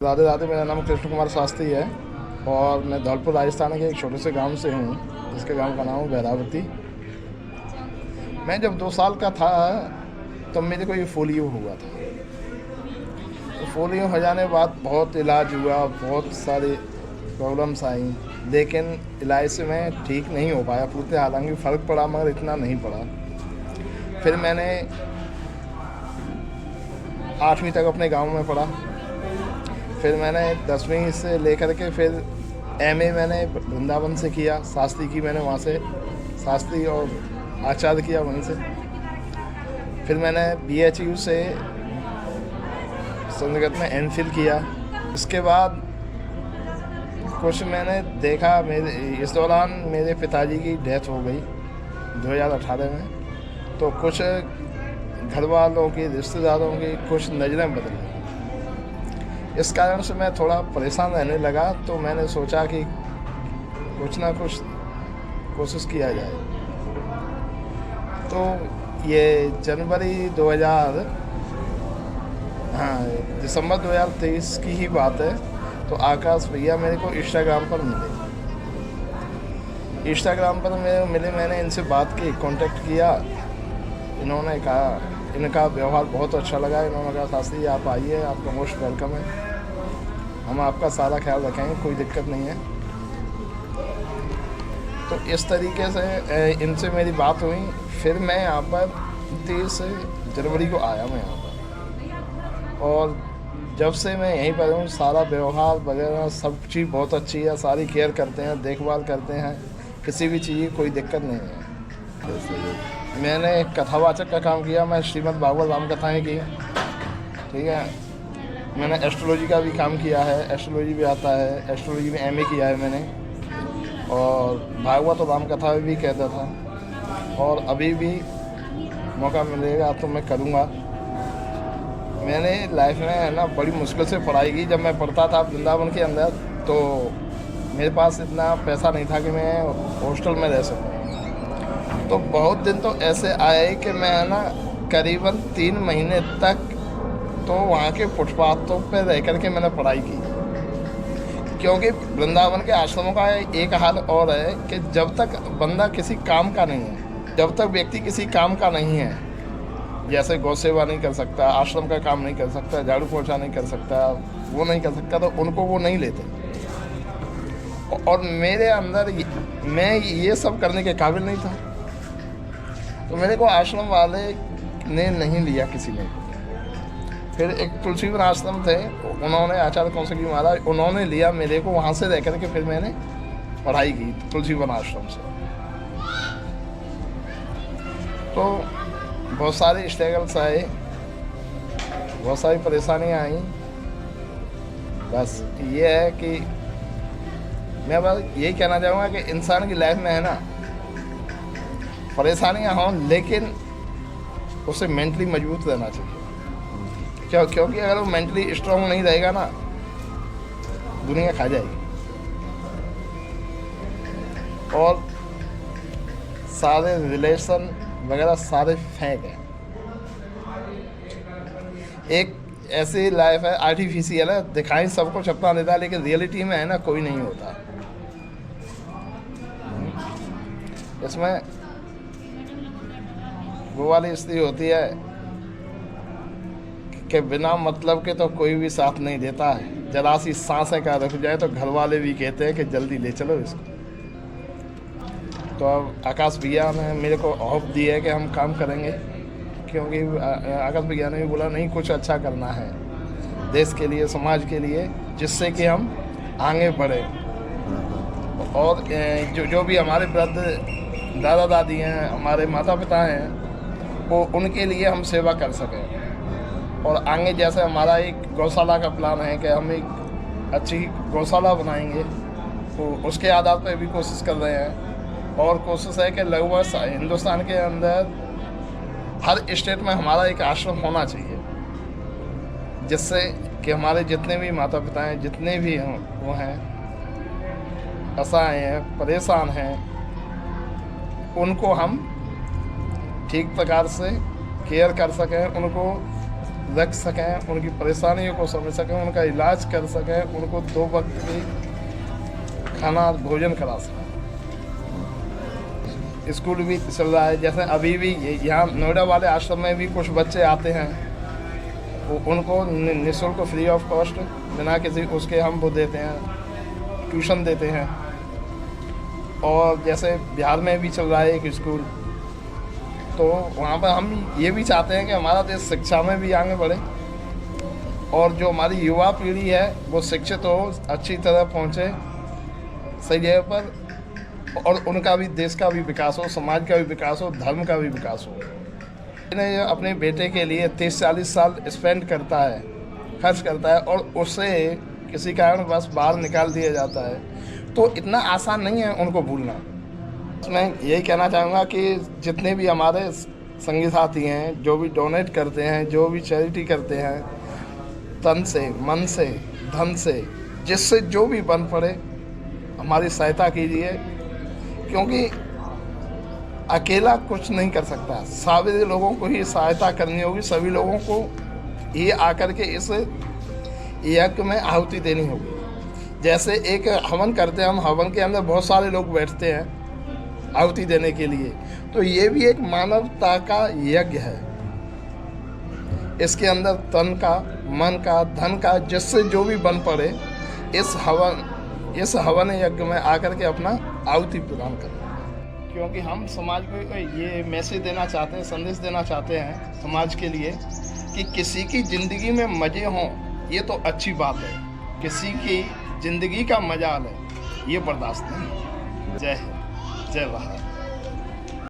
राधे राधे। मेरा नाम कृष्ण कुमार शास्त्री है और मैं धौलपुर राजस्थान के एक छोटे से गांव से हूँ, जिसके गांव का नाम है वेरावती। मैं जब 2 साल का था तब मेरे को ये पोलियो हुआ था। तो पोलियो हो जाने के बाद बहुत इलाज हुआ, बहुत सारी प्रॉब्लम्स आई, लेकिन इलाज से मैं ठीक नहीं हो पाया पूरे। हालांकि फ़र्क पड़ा मगर इतना नहीं पड़ा। फिर मैंने 8वीं तक अपने गांव में पढ़ा। फिर मैंने 10वीं से लेकर के फिर एमए मैंने वृंदावन से किया। शास्त्री की मैंने वहाँ से शास्त्री और आचार्य किया वहीं से। फिर मैंने BHU से संस्कृत में एमफिल किया। इसके बाद कुछ मैंने देखा, मेरे इस दौरान मेरे पिताजी की डेथ हो गई 2018 में। तो कुछ घर वालों की, रिश्तेदारों की कुछ नज़रें बदली। इस कारण से मैं थोड़ा परेशान रहने लगा। तो मैंने सोचा कि कुछ ना कुछ कोशिश किया जाए। तो ये दिसंबर 2023 की ही बात है। तो आकाश भैया मेरे को इंस्टाग्राम पर मिले। मैंने इनसे बात की, कांटेक्ट किया। इन्होंने कहा, इनका व्यवहार बहुत अच्छा लगा। इन्होंने कहा शास्त्री आप आइए, आपका मोस्ट वेलकम है, हम आपका सारा ख्याल रखेंगे, कोई दिक्कत नहीं है। तो इस तरीके से इनसे मेरी बात हुई। फिर मैं यहाँ पर 30 जनवरी को आया मैं यहाँ पर। और जब से मैं यहीं पर हूँ, सारा व्यवहार वगैरह सब चीज़ बहुत अच्छी है। सारी केयर करते हैं, देखभाल करते हैं, किसी भी चीज़ की कोई दिक्कत नहीं है। मैंने कथावाचक का काम किया। मैं श्रीमद् भागवत राम कथाएँ की, ठीक है। मैंने एस्ट्रोलॉजी का भी काम किया है, एस्ट्रोलॉजी भी आता है, एस्ट्रोलॉजी में MA किया है मैंने। और भागवत और राम कथा भी कहता था। और अभी भी मौका मिलेगा तो मैं करूँगा। मैंने लाइफ में है ना बड़ी मुश्किल से पढ़ाई की। जब मैं पढ़ता था वृंदावन के अंदर, तो मेरे पास इतना पैसा नहीं था कि मैं हॉस्टल में रह सकूँ। तो बहुत दिन तो ऐसे आए कि मैं है ना करीबन 3 महीने तक तो वहाँ के फुटपाथों पे रह कर के मैंने पढ़ाई की। क्योंकि वृंदावन के आश्रमों का एक हाल और है कि जब तक बंदा किसी काम का नहीं है, जब तक व्यक्ति किसी काम का नहीं है, जैसे गौ सेवा नहीं कर सकता, आश्रम का काम नहीं कर सकता, झाड़ू पोछा नहीं कर सकता, वो नहीं कर सकता, तो उनको वो नहीं लेते। और मेरे अंदर मैं ये सब करने के काबिल नहीं था। तो मेरे को आश्रम वाले ने नहीं लिया, किसी ने। फिर एक तुलसीवन आश्रम थे, उन्होंने आचार्य कौशल की महाराज, उन्होंने लिया मेरे को। वहाँ से रह कर के फिर मैंने पढ़ाई की तुलसीवन आश्रम से। तो बहुत सारे स्ट्रगल्स आए, बहुत सारी परेशानियाँ आई। बस ये है कि मैं बस यही कहना चाहूँगा कि इंसान की लाइफ में है ना परेशानियाँ हों, लेकिन उसे मेंटली मजबूत रहना चाहिए। क्योंकि अगर वो मेंटली स्ट्रांग नहीं रहेगा ना, दुनिया खा जाएगी। और सारे रिलेशन वगैरह सारे फेंक हैं। एक ऐसी लाइफ है, आर्टिफिशियल है, दिखाई सब कुछ अपना देता है, लेकिन रियलिटी में है ना कोई नहीं होता। इसमें वो वाली स्थिति होती है कि बिना मतलब के तो कोई भी साथ नहीं देता है। जरा सी सांसें का रुक जाए तो घर वाले भी कहते हैं कि जल्दी ले चलो इसको। तो अब आकाश भैया ने मेरे को होप दी है कि हम काम करेंगे। क्योंकि आकाश भैया ने भी बोला नहीं, कुछ अच्छा करना है देश के लिए, समाज के लिए, जिससे कि हम आगे बढ़े। और जो भी हमारे वृद्ध दादा दादी हैं, हमारे माता पिता हैं, वो उनके लिए हम सेवा कर सकें। और आगे जैसे हमारा एक गौशाला का प्लान है कि हम एक अच्छी गौशाला बनाएंगे, तो उसके आधार पर भी कोशिश कर रहे हैं। और कोशिश है कि लगभग हिंदुस्तान के अंदर हर स्टेट में हमारा एक आश्रम होना चाहिए, जिससे कि हमारे जितने भी माता पिता हैं, जितने भी वो हैं, असहाय हैं, परेशान हैं, उनको हम ठीक प्रकार से केयर कर सकें, उनको रख सकें, उनकी परेशानियों को समझ सकें, उनका इलाज कर सकें, उनको 2 वक्त की खाना भोजन करा सकें। स्कूल भी चल रहा है, जैसे अभी भी यहाँ नोएडा वाले आश्रम में भी कुछ बच्चे आते हैं, उनको निःशुल्क फ्री ऑफ कॉस्ट बिना किसी उसके हम वो देते हैं, ट्यूशन देते हैं। और जैसे बिहार में भी चल रहा है एक स्कूल, तो वहाँ पर हम ये भी चाहते हैं कि हमारा देश शिक्षा में भी आगे बढ़े और जो हमारी युवा पीढ़ी है वो शिक्षित हो, अच्छी तरह पहुँचे सही जगह पर, और उनका भी, देश का भी विकास हो, समाज का भी विकास हो, धर्म का भी विकास हो। इन्हें अपने बेटे के लिए 30-40 साल स्पेंड करता है, खर्च करता है, और उससे किसी कारण बस बाहर निकाल दिया जाता है, तो इतना आसान नहीं है उनको भूलना। मैं यही कहना चाहूँगा कि जितने भी हमारे संगी साथी हैं, जो भी डोनेट करते हैं, जो भी चैरिटी करते हैं, तन से, मन से, धन से, जिससे जो भी बन पड़े हमारी सहायता कीजिए, क्योंकि अकेला कुछ नहीं कर सकता, सारे लोगों को ही सहायता करनी होगी, सभी लोगों को ये आकर के इस यज्ञ में आहुति देनी होगी। जैसे एक हवन करते हैं हम, हवन के अंदर बहुत सारे लोग बैठते हैं आहुति देने के लिए, तो ये भी एक मानवता का यज्ञ है। इसके अंदर तन का, मन का, धन का, जिससे जो भी बन पड़े इस हवन यज्ञ में आकर के अपना आहुति प्रदान करें, क्योंकि हम समाज को ये मैसेज देना चाहते हैं, संदेश देना चाहते हैं समाज के लिए कि किसी की ज़िंदगी में मज़े हों ये तो अच्छी बात है, किसी की ज़िंदगी का मजा ले ये बर्दाश्त नहीं। जय हिंद, जय भारत।